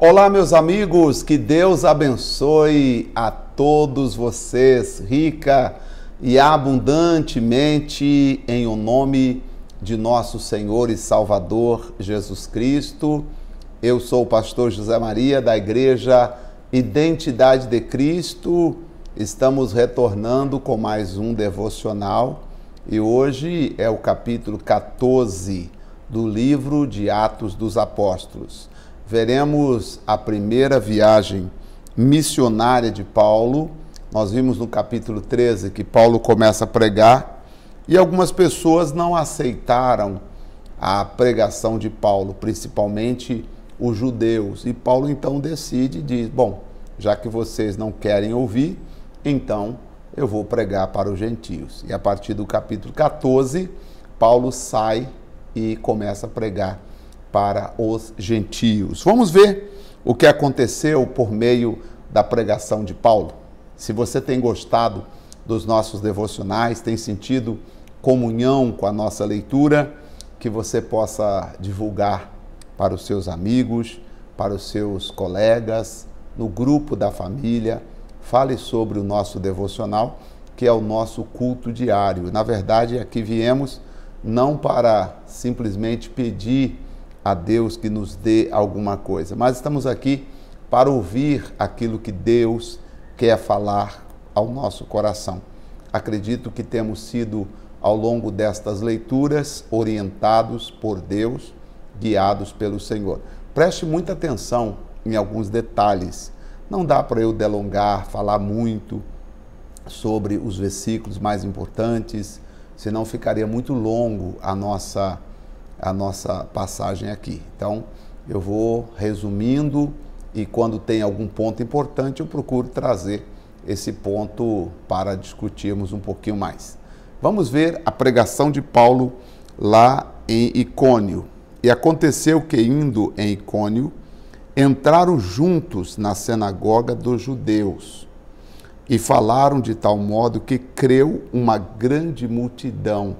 Olá, meus amigos, que Deus abençoe a todos vocês, rica e abundantemente, em o nome de nosso Senhor e Salvador Jesus Cristo. Eu sou o pastor José Maria, da Igreja Identidade de Cristo. Estamos retornando com mais um devocional e hoje é o capítulo 14 do livro de Atos dos Apóstolos. Veremos a primeira viagem missionária de Paulo. Nós vimos no capítulo 13 que Paulo começa a pregar e algumas pessoas não aceitaram a pregação de Paulo, principalmente os judeus. E Paulo então decide e diz, bom, já que vocês não querem ouvir, então eu vou pregar para os gentios. E a partir do capítulo 14, Paulo sai e começa a pregar para os gentios. Vamos ver o que aconteceu por meio da pregação de Paulo. Se você tem gostado dos nossos devocionais, tem sentido comunhão com a nossa leitura, que você possa divulgar para os seus amigos, para os seus colegas, no grupo da família. Fale sobre o nosso devocional, que é o nosso culto diário. Na verdade, aqui viemos não para simplesmente pedir a Deus que nos dê alguma coisa, mas estamos aqui para ouvir aquilo que Deus quer falar ao nosso coração. Acredito que temos sido, ao longo destas leituras, orientados por Deus, guiados pelo Senhor. Preste muita atenção em alguns detalhes. Não dá para eu delongar, falar muito sobre os versículos mais importantes, senão ficaria muito longo a nossa passagem aqui. Então, eu vou resumindo e quando tem algum ponto importante, eu procuro trazer esse ponto para discutirmos um pouquinho mais. Vamos ver a pregação de Paulo lá em Icônio. E aconteceu que, indo em Icônio, entraram juntos na sinagoga dos judeus e falaram de tal modo que creu uma grande multidão,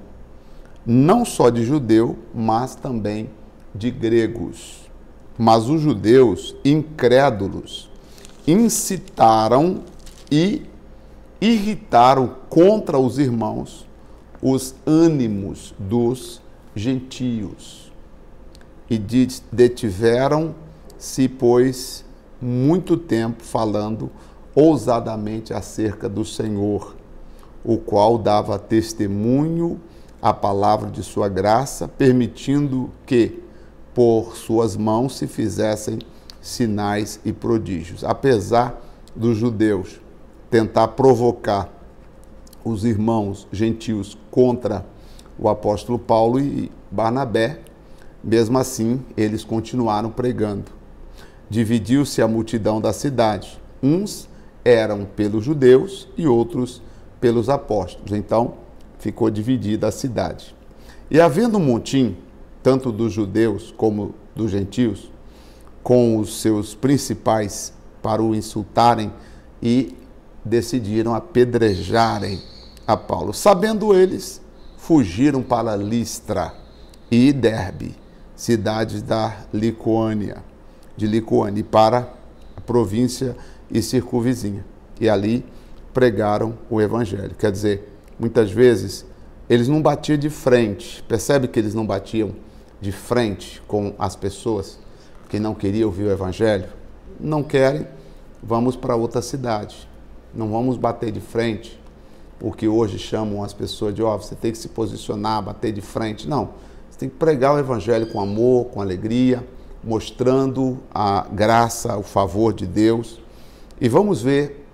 não só de judeu, mas também de gregos. Mas os judeus, incrédulos, incitaram e irritaram contra os irmãos os ânimos dos gentios. E detiveram-se, pois, muito tempo falando ousadamente acerca do Senhor, o qual dava testemunho a palavra de sua graça, permitindo que por suas mãos se fizessem sinais e prodígios. Apesar dos judeus tentar provocar os irmãos gentios contra o apóstolo Paulo e Barnabé, mesmo assim eles continuaram pregando. Dividiu-se a multidão da cidade. Uns eram pelos judeus e outros pelos apóstolos. Então, ficou dividida a cidade. E havendo um motim, tanto dos judeus como dos gentios, com os seus principais para o insultarem e decidiram apedrejarem a Paulo. Sabendo eles, fugiram para Listra e Derbe, cidades de Licônia, e para a província e circunvizinha. E ali pregaram o evangelho. Quer dizer, muitas vezes, eles não batiam de frente. Percebe que eles não batiam de frente com as pessoas que não queriam ouvir o evangelho? Não querem, vamos para outra cidade. Não vamos bater de frente, o que hoje chamam as pessoas de, você tem que se posicionar, bater de frente. Não, você tem que pregar o evangelho com amor, com alegria, mostrando a graça, o favor de Deus. E vamos ver,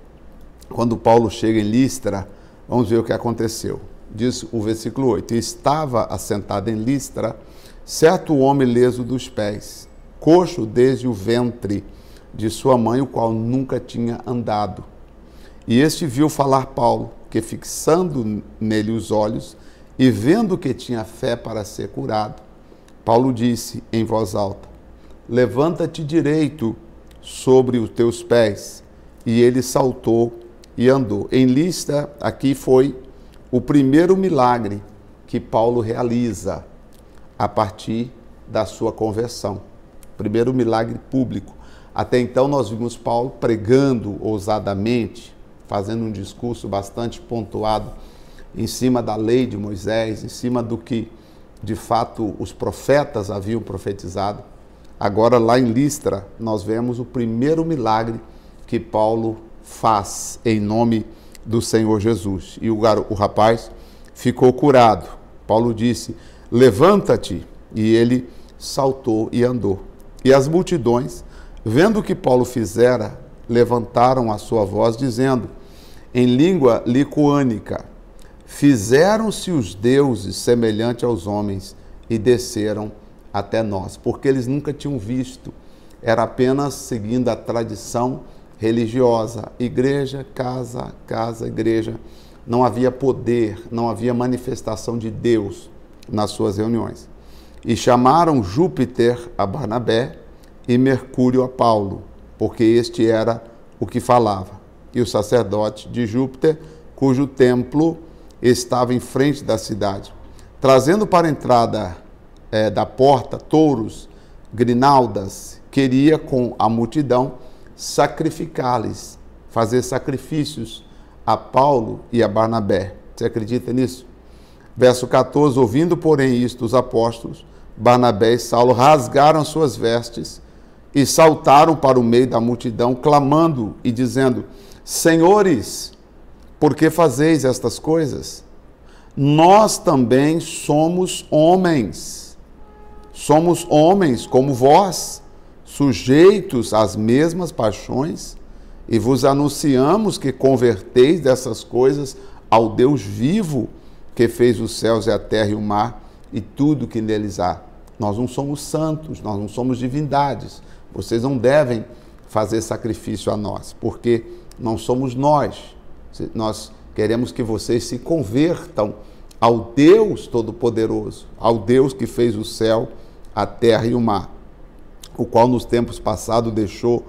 quando Paulo chega em Listra, vamos ver o que aconteceu. Diz o versículo 8. Estava assentado em Listra certo homem leso dos pés, coxo desde o ventre de sua mãe, o qual nunca tinha andado. E este viu falar Paulo, que fixando nele os olhos e vendo que tinha fé para ser curado, Paulo disse em voz alta, levanta-te direito sobre os teus pés. E ele saltou e andou. Em Listra, aqui foi o primeiro milagre que Paulo realiza a partir da sua conversão. Primeiro milagre público. Até então nós vimos Paulo pregando ousadamente, fazendo um discurso bastante pontuado em cima da lei de Moisés, em cima do que de fato os profetas haviam profetizado. Agora lá em Listra nós vemos o primeiro milagre que Paulo faz em nome do Senhor Jesus. E o rapaz ficou curado. Paulo disse: levanta-te. E ele saltou e andou. E as multidões, vendo o que Paulo fizera, levantaram a sua voz, dizendo, em língua licoânica: fizeram-se os deuses semelhante aos homens e desceram até nós. Porque eles nunca tinham visto, era apenas seguindo a tradição religiosa. Igreja, casa, casa, igreja. Não havia poder, não havia manifestação de Deus nas suas reuniões. E chamaram Júpiter a Barnabé e Mercúrio a Paulo, porque este era o que falava. E o sacerdote de Júpiter, cujo templo estava em frente da cidade, trazendo para a entrada da porta touros, grinaldas, queria com a multidão sacrificar-lhes, fazer sacrifícios a Paulo e a Barnabé. Você acredita nisso? Verso 14, ouvindo, porém, isto, os apóstolos, Barnabé e Saulo rasgaram suas vestes e saltaram para o meio da multidão, clamando e dizendo: Senhores, por que fazeis estas coisas? Nós também somos homens como vós, sujeitos às mesmas paixões, e vos anunciamos que converteis dessas coisas ao Deus vivo, que fez os céus e a terra e o mar e tudo que neles há. Nós não somos santos, nós não somos divindades. Vocês não devem fazer sacrifício a nós, porque não somos nós. Nós queremos que vocês se convertam ao Deus Todo-Poderoso, ao Deus que fez o céu, a terra e o mar, o qual nos tempos passados deixou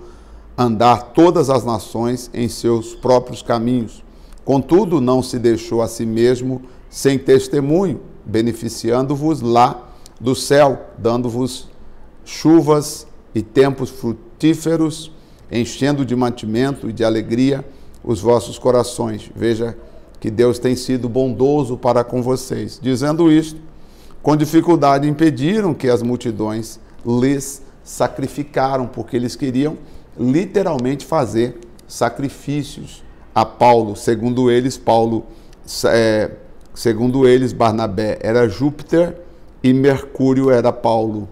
andar todas as nações em seus próprios caminhos. Contudo, não se deixou a si mesmo sem testemunho, beneficiando-vos lá do céu, dando-vos chuvas e tempos frutíferos, enchendo de mantimento e de alegria os vossos corações. Veja que Deus tem sido bondoso para com vocês. Dizendo isto, com dificuldade impediram que as multidões lhes sacrificaram, porque eles queriam literalmente fazer sacrifícios a Paulo. Segundo eles, Barnabé era Júpiter e Mercúrio era Paulo,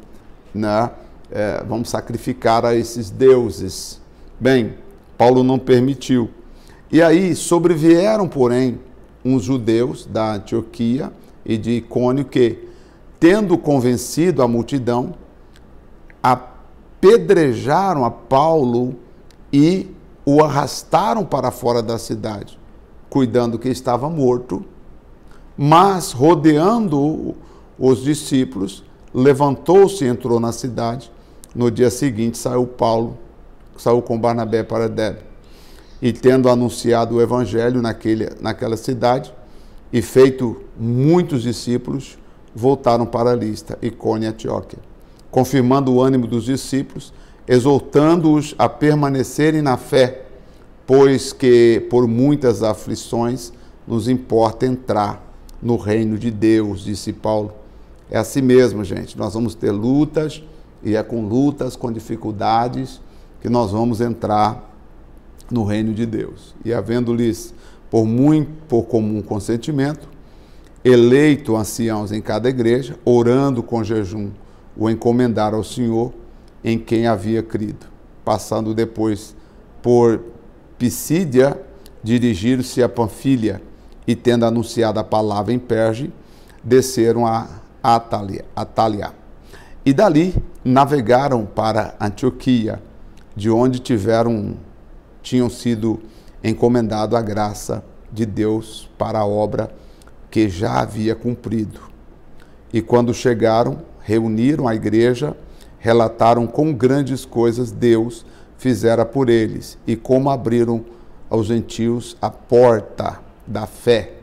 né? Vamos sacrificar a esses deuses. Bem, Paulo não permitiu. E aí sobrevieram, porém, uns judeus da Antioquia e de Icônio que, tendo convencido a multidão, apedrejaram a Paulo e o arrastaram para fora da cidade, cuidando que estava morto, mas rodeando os discípulos, levantou-se e entrou na cidade. No dia seguinte saiu com Barnabé para Derbe, e tendo anunciado o evangelho naquela cidade e feito muitos discípulos, voltaram para Listra, Icônio e Antioquia, confirmando o ânimo dos discípulos, exortando-os a permanecerem na fé, pois que por muitas aflições nos importa entrar no reino de Deus, disse Paulo. É assim mesmo, gente, nós vamos ter lutas, e é com lutas, com dificuldades, que nós vamos entrar no reino de Deus. E havendo-lhes por comum consentimento, eleito anciãos em cada igreja, orando com jejum, o encomendaram ao Senhor, em quem havia crido. Passando depois por Pisídia, dirigiram-se a Panfília, e tendo anunciado a palavra em Perge, desceram a Atália. E dali navegaram para Antioquia, de onde tinham sido encomendado a graça de Deus para a obra que já havia cumprido. E quando chegaram, reuniram a igreja, relataram com grandes coisas Deus fizera por eles, e como abriram aos gentios a porta da fé,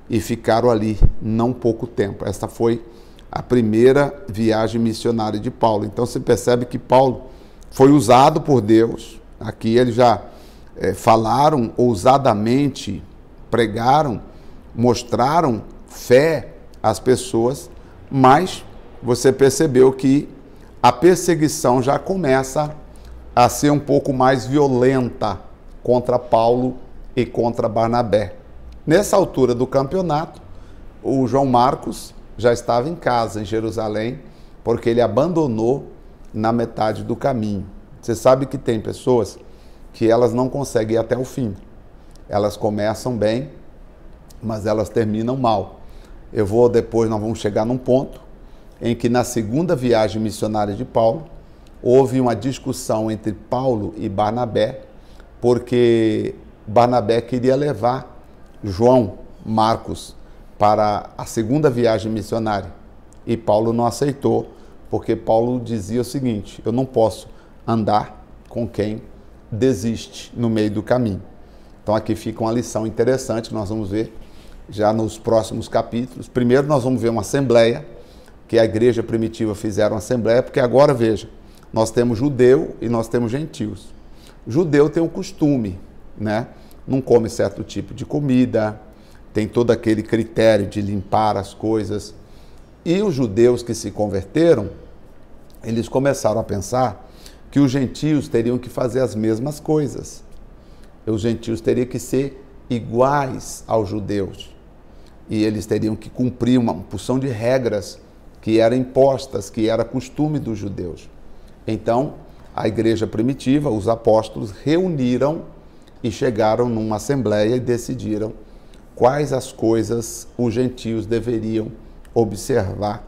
e ficaram ali não pouco tempo. Esta foi a primeira viagem missionária de Paulo. Então você percebe que Paulo foi usado por Deus. Aqui eles já falaram ousadamente, pregaram, mostraram fé às pessoas, mas você percebeu que a perseguição já começa a ser um pouco mais violenta contra Paulo e contra Barnabé. Nessa altura do campeonato, o João Marcos já estava em casa, em Jerusalém, porque ele abandonou na metade do caminho. Você sabe que tem pessoas que elas não conseguem ir até o fim. Elas começam bem, mas elas terminam mal. Depois nós vamos chegar num ponto em que na segunda viagem missionária de Paulo, houve uma discussão entre Paulo e Barnabé, porque Barnabé queria levar João Marcos para a segunda viagem missionária. E Paulo não aceitou, porque Paulo dizia o seguinte: eu não posso andar com quem desiste no meio do caminho. Então aqui fica uma lição interessante que nós vamos ver já nos próximos capítulos. Primeiro nós vamos ver uma assembleia, que a igreja primitiva fizeram assembleia, porque agora, veja, nós temos judeu e nós temos gentios. O judeu tem um costume, né? Não come certo tipo de comida, tem todo aquele critério de limpar as coisas. E os judeus que se converteram, eles começaram a pensar que os gentios teriam que fazer as mesmas coisas. Os gentios teriam que ser iguais aos judeus. E eles teriam que cumprir uma porção de regras que eram impostas, que era costume dos judeus. Então, a igreja primitiva, os apóstolos, reuniram e chegaram numa assembleia e decidiram quais as coisas os gentios deveriam observar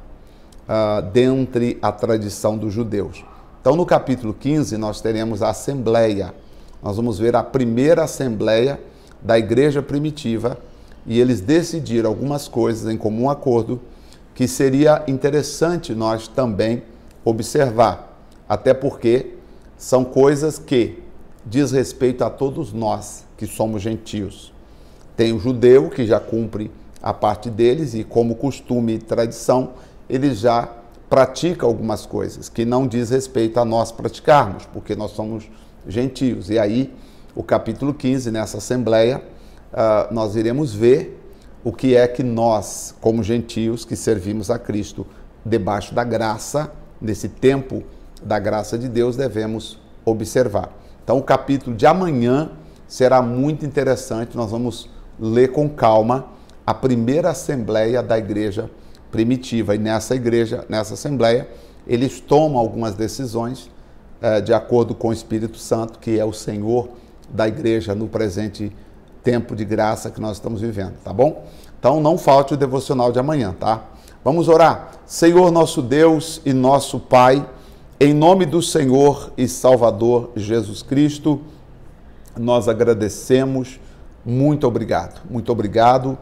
dentre a tradição dos judeus. Então, no capítulo 15, nós teremos a assembleia. Nós vamos ver a primeira assembleia da igreja primitiva, e eles decidiram algumas coisas em comum acordo que seria interessante nós também observar, até porque são coisas que diz respeito a todos nós que somos gentios. Tem o judeu que já cumpre a parte deles e, como costume e tradição, eles já praticam algumas coisas que não diz respeito a nós praticarmos, porque nós somos gentios. E aí, o capítulo 15, nessa assembleia, nós iremos ver o que é que nós, como gentios que servimos a Cristo debaixo da graça, nesse tempo da graça de Deus, devemos observar. Então, o capítulo de amanhã será muito interessante. Nós vamos ler com calma a primeira assembleia da igreja primitiva. E nessa assembleia, eles tomam algumas decisões de acordo com o Espírito Santo, que é o Senhor da igreja no presente tempo de graça que nós estamos vivendo, tá bom? Então não falte o devocional de amanhã, tá? Vamos orar. Senhor, nosso Deus e nosso Pai, em nome do Senhor e Salvador Jesus Cristo, nós agradecemos. Muito obrigado. Muito obrigado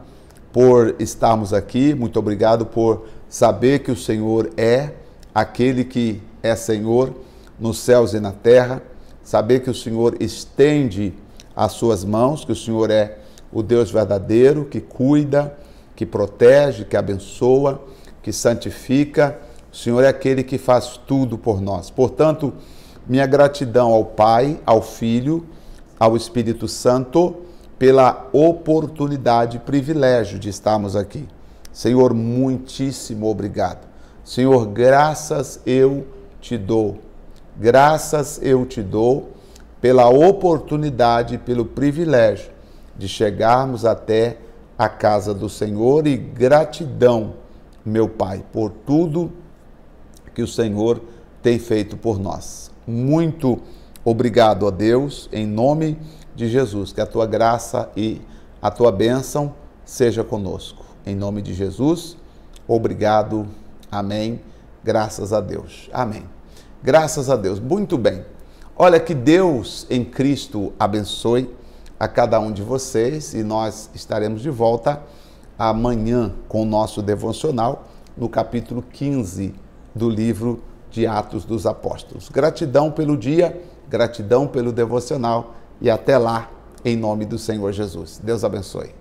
por estarmos aqui. Muito obrigado por saber que o Senhor é aquele que é Senhor nos céus e na terra. Saber que o Senhor estende as suas mãos, que o Senhor é o Deus verdadeiro, que cuida, que protege, que abençoa, que santifica. O Senhor é aquele que faz tudo por nós. Portanto, minha gratidão ao Pai, ao Filho, ao Espírito Santo, pela oportunidade e privilégio de estarmos aqui. Senhor, muitíssimo obrigado. Senhor, graças eu te dou. Graças eu te dou pela oportunidade, pelo privilégio de chegarmos até a casa do Senhor, e gratidão, meu Pai, por tudo que o Senhor tem feito por nós. Muito obrigado a Deus, em nome de Jesus, que a tua graça e a tua bênção seja conosco. Em nome de Jesus, obrigado, amém, graças a Deus, amém. Graças a Deus, muito bem. Olha, que Deus em Cristo abençoe a cada um de vocês, e nós estaremos de volta amanhã com o nosso devocional no capítulo 15 do livro de Atos dos Apóstolos. Gratidão pelo dia, gratidão pelo devocional, e até lá, em nome do Senhor Jesus. Deus abençoe.